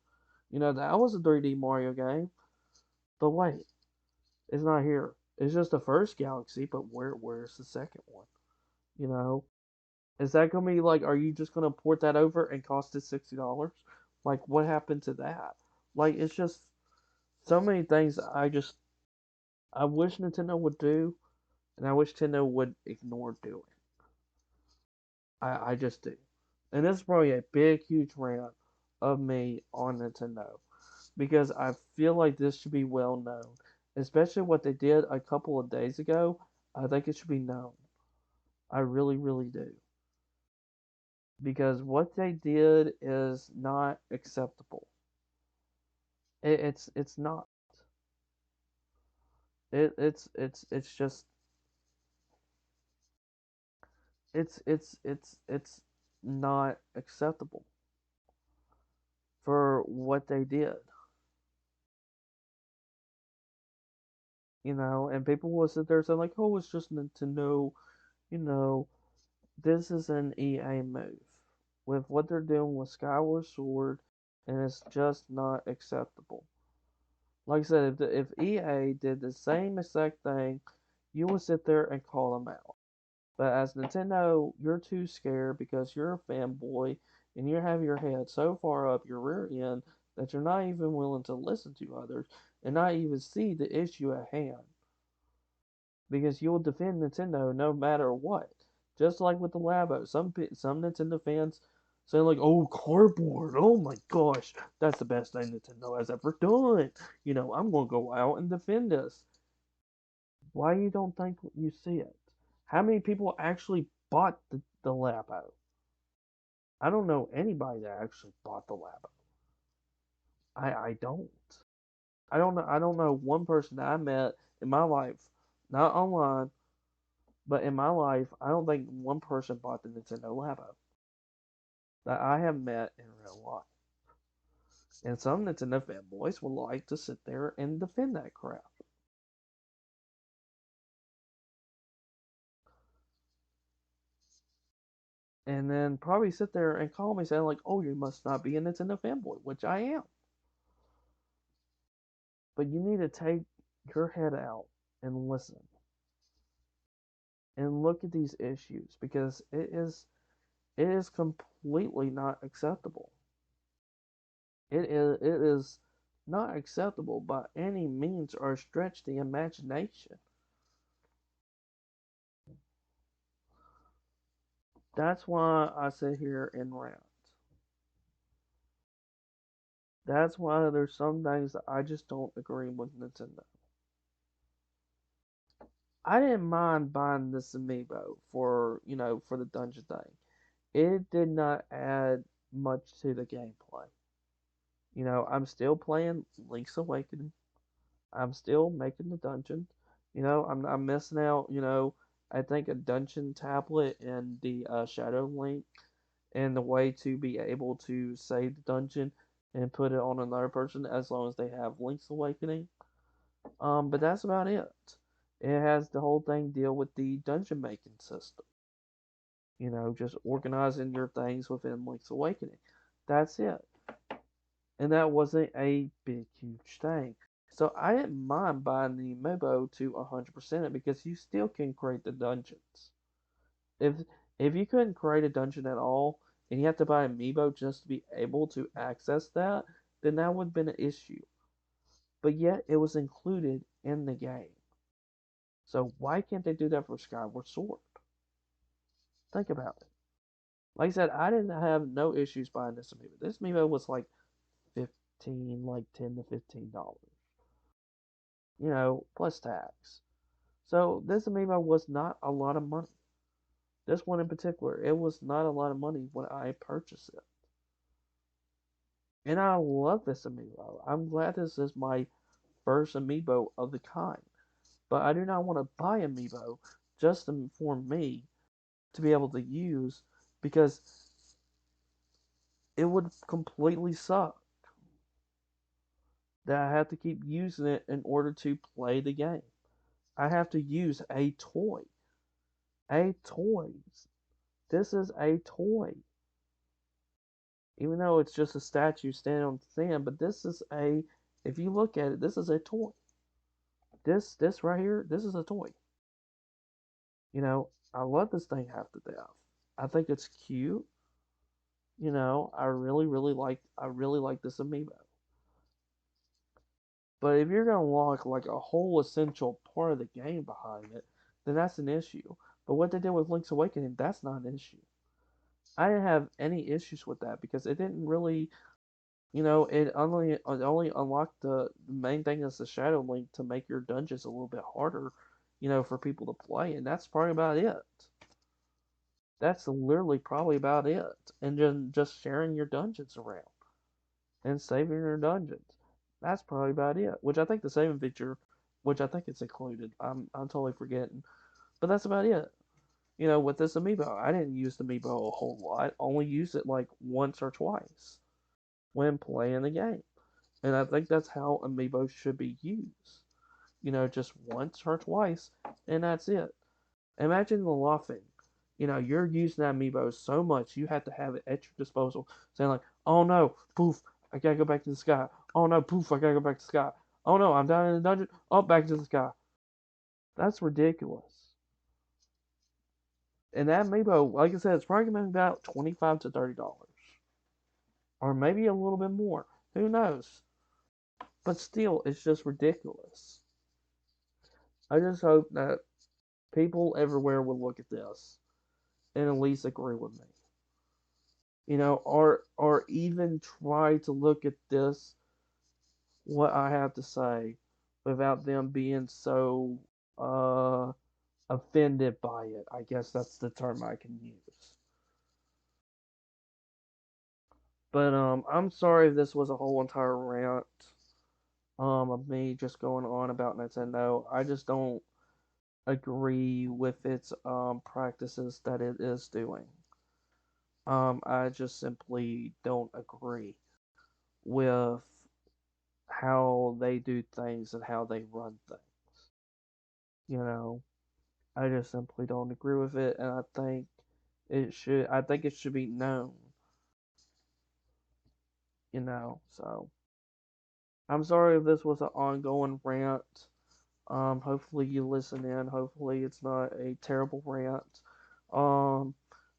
That was a 3D Mario game. But wait, it's not here. It's just the first Galaxy, but where's the second one? You know, is that gonna be like? Are you just gonna port that over and cost it $60? Like, what happened to that? Like, it's just so many things. I wish Nintendo would do, and I wish Nintendo would ignore doing. I just do. And this is probably a big, huge rant of me on Nintendo because I feel like this should be well known, especially what they did a couple of days ago. I think it should be known. I really, really do. Because what they did is not acceptable. It's not. It's just it's not acceptable for what they did. And people will sit there saying like, "Oh, it's just Nintendo." You know, this is an EA move with what they're doing with Skyward Sword, and it's just not acceptable. Like I said, if EA did the same exact thing, you would sit there and call them out. But as Nintendo, you're too scared because you're a fanboy and you have your head so far up your rear end that you're not even willing to listen to others and not even see the issue at hand. Because you'll defend Nintendo no matter what. Just like with the Labo, some Nintendo fans say like, "Oh, cardboard! Oh my gosh, that's the best thing Nintendo has ever done." I'm gonna go out and defend this. Why you don't think you see it? How many people actually bought the Labo? I don't know anybody that actually bought the Labo. I don't. I don't know one person that I met in my life, not online, but in my life, I don't think one person bought the Nintendo Labo that I have met in real life. And some Nintendo fanboys would like to sit there and defend that crap. And then probably sit there and call me saying like, "Oh, you must not be a Nintendo fanboy," which I am. But you need to take your head out and listen and look at these issues because it is completely not acceptable. It is not acceptable by any means or stretch the imagination. That's why I sit here and rant. That's why there's some things that I just don't agree with Nintendo. I didn't mind buying this amiibo for the dungeon thing. It did not add much to the gameplay. I'm still playing Link's Awakening. I'm still making the dungeon. I'm missing out, I think a dungeon tablet and the Shadow Link and the way to be able to save the dungeon and put it on another person as long as they have Link's Awakening. But that's about it. It has the whole thing deal with the dungeon making system. Just organizing your things within Link's Awakening. That's it. And that wasn't a big, huge thing. So I didn't mind buying the Amiibo to 100% it because you still can create the dungeons. If if you couldn't create a dungeon at all and you have to buy Amiibo just to be able to access that, then that would have been an issue. But yet it was included in the game. So why can't they do that for Skyward Sword? Think about it. Like I said, I didn't have no issues buying this Amiibo. This Amiibo was like 15, like $10 to $15. Plus tax. So this Amiibo was not a lot of money. This one in particular, it was not a lot of money when I purchased it. And I love this Amiibo. I'm glad this is my first Amiibo of the kind. But I do not want to buy Amiibo just for me to be able to use because it would completely suck that I have to keep using it in order to play the game. I have to use a toy. A toy. This is a toy. Even though it's just a statue standing on sand, but if you look at it, this is a toy. This right here, this is a toy. I love this thing half to death. I think it's cute. I really like this amiibo. But if you're gonna lock like a whole essential part of the game behind it, then that's an issue. But what they did with Link's Awakening, that's not an issue. I didn't have any issues with that because it didn't really, it only unlocked the main thing is the Shadow Link to make your dungeons a little bit harder, for people to play, and that's probably about it. That's literally probably about it. And then just sharing your dungeons around and saving your dungeons. That's probably about it. Which I think the saving feature, which I think it's included. I'm totally forgetting. But that's about it. With this amiibo, I didn't use the amiibo a whole lot. Only used it like once or twice when playing the game. And I think that's how amiibo should be used. Just once or twice, and that's it. Imagine the laughing. You're using that amiibo so much you have to have it at your disposal, saying like, "Oh no, poof, I gotta go back to the sky. Oh no, poof, I gotta go back to the sky. Oh no, I'm down in the dungeon. Oh, back to the sky." That's ridiculous. And that Amiibo, like I said, it's probably gonna be about $25 to $30, or maybe a little bit more. Who knows? But still, it's just ridiculous. I just hope that people everywhere will look at this and at least agree with me. Or even try to look at this, what I have to say, without them being so uh offended by it. I guess that's the term I can use. But I'm sorry if this was a whole entire rant of me just going on about Nintendo. I just don't agree with its practices that it is doing. I just simply don't agree with how they do things and how they run things. You know, I just simply don't agree with it, and I think it should be known. So I'm sorry if this was an ongoing rant. Hopefully you listen in. Hopefully it's not a terrible rant. Um,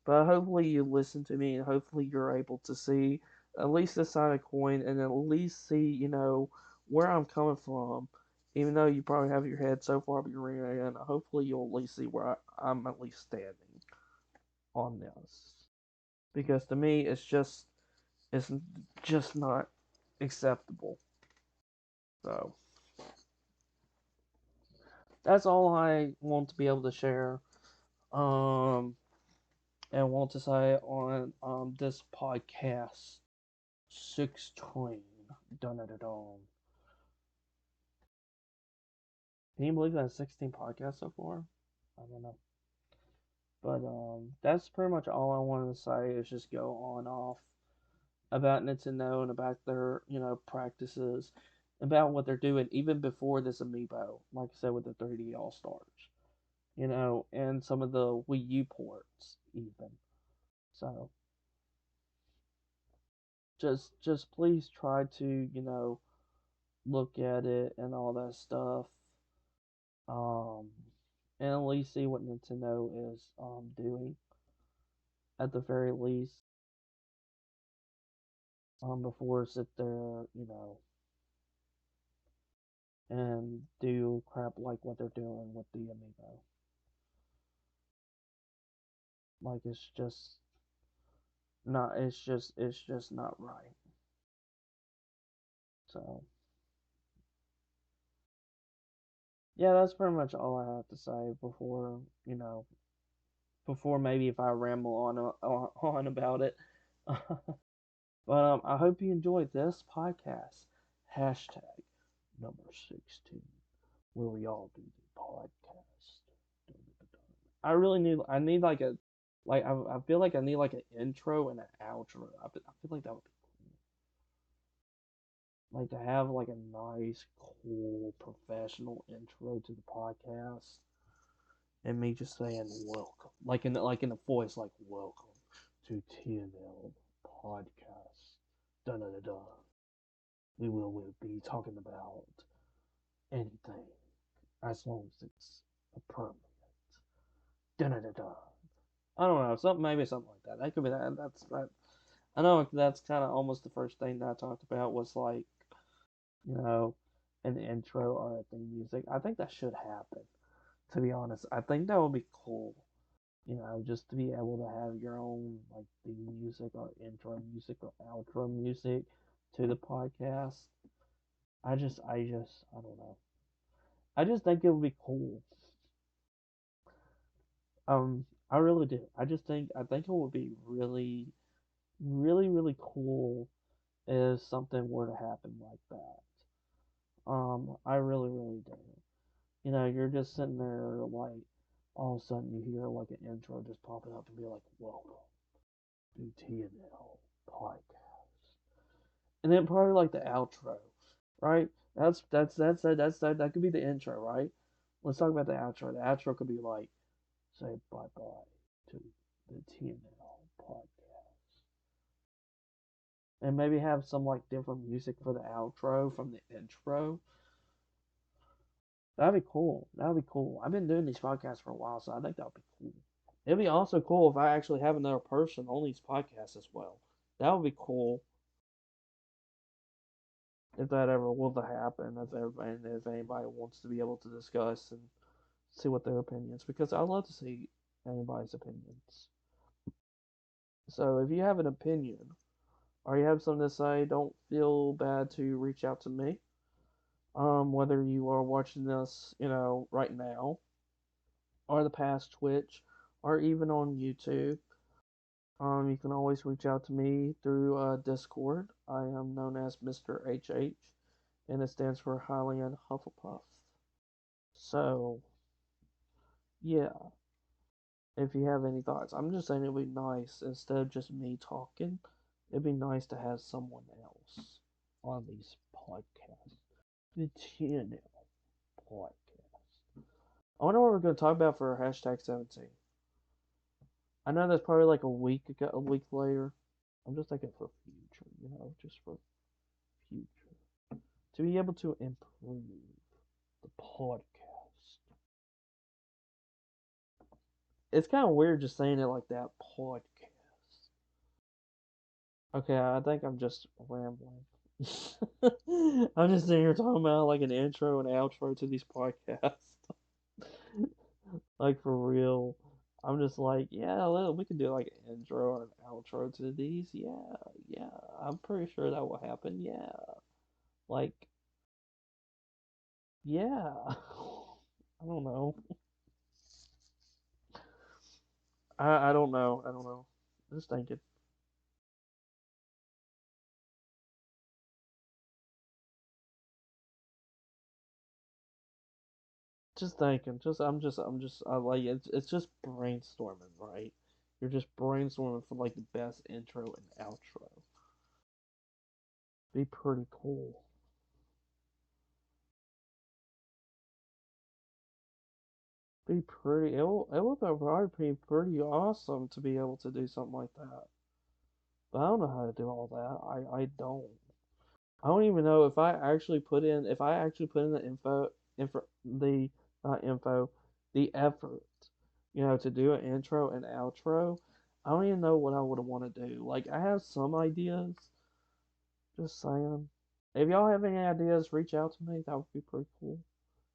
but hopefully you listen to me, and hopefully you're able to see at least this side of the coin, and at least see, where I'm coming from. Even though you probably have your head so far up your rear end, hopefully you'll at least see where I'm at least standing on this. Because to me, it's just not acceptable. So that's all I want to be able to share. Um, and want to say on this podcast 16. Dun dun dun dun. Can you believe that 16 podcasts so far? I don't know. But that's pretty much all I wanted to say is just go on off about Nintendo and about their, practices, about what they're doing even before this Amiibo, like I said with the 3D All Stars, and some of the Wii U ports even. So just please try to, look at it and all that stuff. Um and at least see what Nintendo is doing at the very least. Before sit there, and do crap like what they're doing with the Amiibo. Like it's just not right. So yeah, that's pretty much all I have to say before maybe if I ramble on about it. But I hope you enjoyed this podcast. Hashtag number 16, where we all do the podcast. I really I need I feel like I need like an intro and an outro. I feel like that would be cool. Like to have like a nice, cool, professional intro to the podcast, and me just saying welcome, like in a voice like welcome to TNL podcast. Dun dun dun dun. We will be talking about anything as long as it's appropriate. Dun dun dun dun. I don't know, maybe something like that. That could be that. That's that. I know that's kind of almost the first thing that I talked about was like, you know, an intro or a theme music. I think that should happen. To be honest, I think that would be cool. Just to be able to have your own like theme music or intro music or outro music to the podcast. I don't know. I just think it would be cool. I really do. I think it would be really, really, really cool if something were to happen like that. I really, really do. You're just sitting there like all of a sudden you hear like an intro just popping up and be like, welcome to TNL podcast. And then probably like the outro, right? That could be the intro, right? Let's talk about the outro. The outro could be like, say bye bye to the TNL podcast, and maybe have some like different music for the outro from the intro. That'd be cool. That'd be cool. I've been doing these podcasts for a while, so I think that'd be cool. It'd be also cool if I actually have another person on these podcasts as well. That would be cool if that ever will to happen. If anybody wants to be able to discuss and see what their opinions, because I love to see anybody's opinions. So if you have an opinion or you have something to say, don't feel bad to reach out to me. Whether you are watching this, right now, or the past Twitch, or even on YouTube. You can always reach out to me through Discord. I am known as Mr. HH, and it stands for Hylian Hufflepuff. So, yeah, if you have any thoughts, I'm just saying it'd be nice, instead of just me talking, it'd be nice to have someone else on these podcasts. The TNL podcast. I wonder what we're going to talk about for hashtag 17. I know that's probably like a week later. I'm just thinking for future, just for future. To be able to improve the podcast. It's kind of weird just saying it like that, podcast. Okay, I think I'm just rambling. I'm just sitting here talking about like an intro and outro to these podcasts. Like for real. I'm just like, yeah, we can do like an intro or an outro to these. Yeah, yeah. I'm pretty sure that will happen. Yeah. Like, yeah. I don't know. I don't know. I don't know. Just thinking. Just thinking. I like it's just brainstorming, right? You're just brainstorming for like the best intro and outro. Be pretty cool. Be pretty. It will probably be pretty awesome to be able to do something like that. But I don't know how to do all that. I don't. I don't even know if I actually put in the the not info, the effort, to do an intro and outro. I don't even know what I would want to do. Like I have some ideas, just saying. If y'all have any ideas, reach out to me. That would be pretty cool.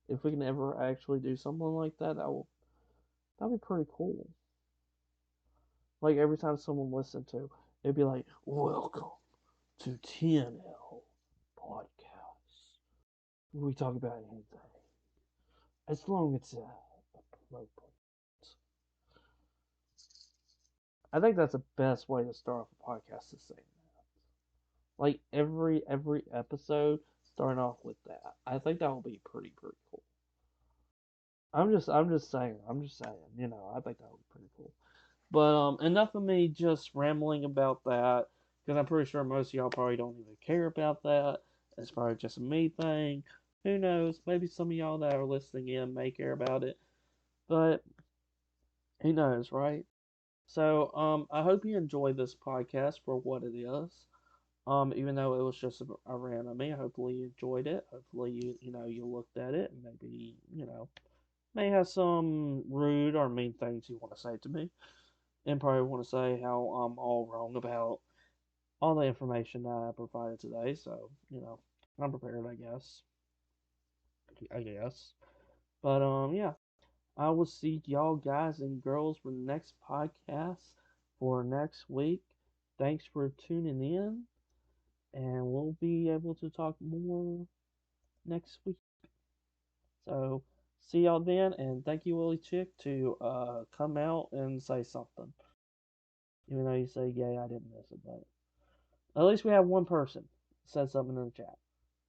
If we can ever actually do something like that, that'd be pretty cool. Like every time someone listened to, it'd be like, "Welcome to TNL podcast. We talk about anything as long as it's appropriate." I think that's the best way to start off a podcast, is saying that. Like every episode, starting off with that. I think that would be pretty cool. I'm just saying. I'm just saying. I think that would be pretty cool. But enough of me just rambling about that, because I'm pretty sure most of y'all probably don't even care about that. It's probably just a me thing. Who knows? Maybe some of y'all that are listening in may care about it, but who knows, right? So I hope you enjoyed this podcast for what it is. Even though it was just a random me, hopefully you enjoyed it. Hopefully you looked at it and maybe may have some rude or mean things you want to say to me, and probably want to say how I'm all wrong about all the information that I provided today. So I'm prepared, I guess. I guess. But yeah, I will see y'all guys and girls for the next podcast for next week. Thanks for tuning in, and we'll be able to talk more next week. So see y'all then, and thank you, Willie Chick, to come out and say something. Even though you say yay, I didn't miss it, but at least we have one person said something in the chat.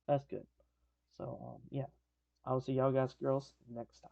That's good. So yeah, I will see y'all guys, girls, next time.